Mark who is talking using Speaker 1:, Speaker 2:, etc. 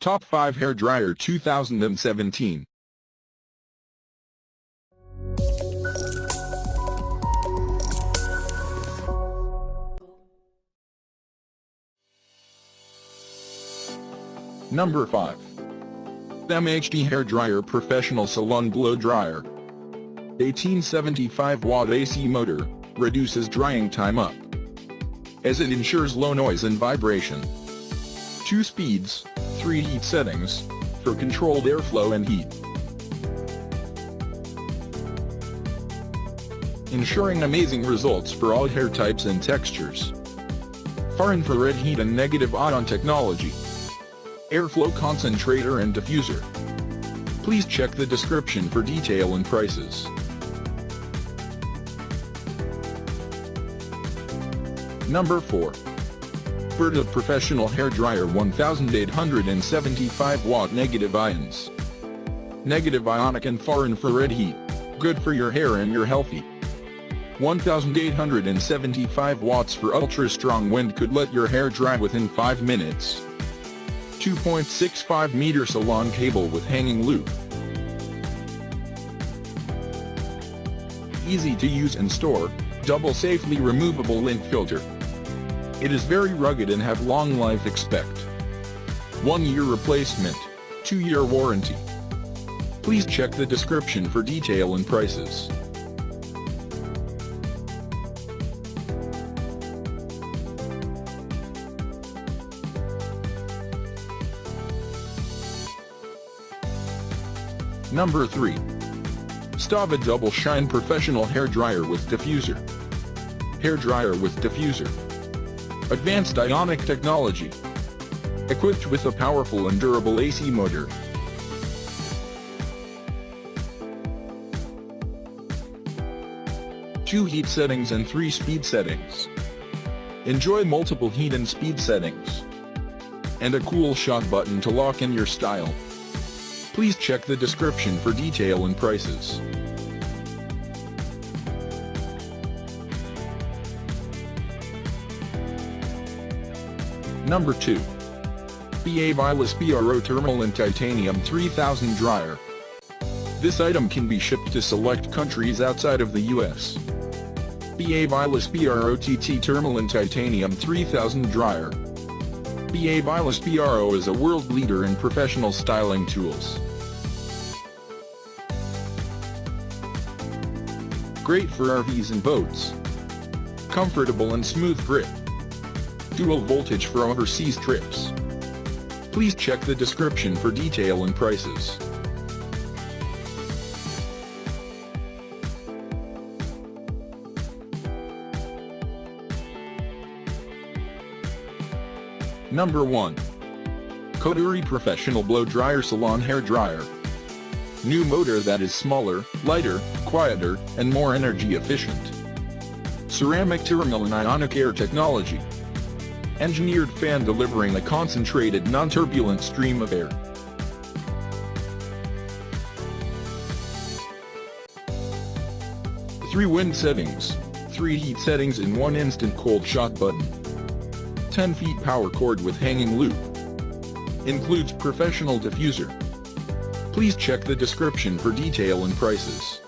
Speaker 1: Top 5 Hairdryer 2017. Number 5. MHD Hairdryer Professional Salon Blow Dryer. 1875 watt AC motor, reduces drying time up, as it ensures low noise and vibration. 2 speeds, 3 heat settings, for controlled airflow and heat. Ensuring amazing results for all hair types and textures. Far infrared heat and negative ion technology. Airflow concentrator and diffuser. Please check the description for detail and prices. Number 4. Berta Professional Hairdryer 1875 watt negative ions. Negative ionic and far infrared heat, good for your hair and you're healthy. 1875 watts for ultra strong wind could let your hair dry within 5 minutes. 2.65 meter salon cable with hanging loop. Easy to use and store, double safely removable lint filter. It is very rugged and have long life expect. 1-year replacement, 2-year warranty. Please check the description for detail and prices. Number 3. Stava Double Shine Professional Hairdryer with Diffuser. Hairdryer with diffuser. Advanced ionic technology. Equipped with a powerful and durable AC motor. Two heat settings and 3 speed settings. Enjoy multiple heat and speed settings. And a cool shot button to lock in your style. Please check the description for detail and prices. Number 2. BA Vilas PRO Thermal and Titanium 3000 Dryer. This item can be shipped to select countries outside of the US. BA Vilas PRO TT Thermal and Titanium 3000 Dryer. BA Vilas PRO is a world leader in professional styling tools. Great for RVs and boats. Comfortable and smooth grip. Dual voltage for overseas trips. Please check the description for detail and prices. Number 1. Koduri Professional Blow Dryer Salon Hair Dryer. New motor that is smaller, lighter, quieter, and more energy efficient. Ceramic thermal and ionic air technology. Engineered fan delivering a concentrated non-turbulent stream of air. Three wind settings, 3 heat settings and 1 instant cold shot button. 10 feet power cord with hanging loop. Includes professional diffuser. Please check the description for detail and prices.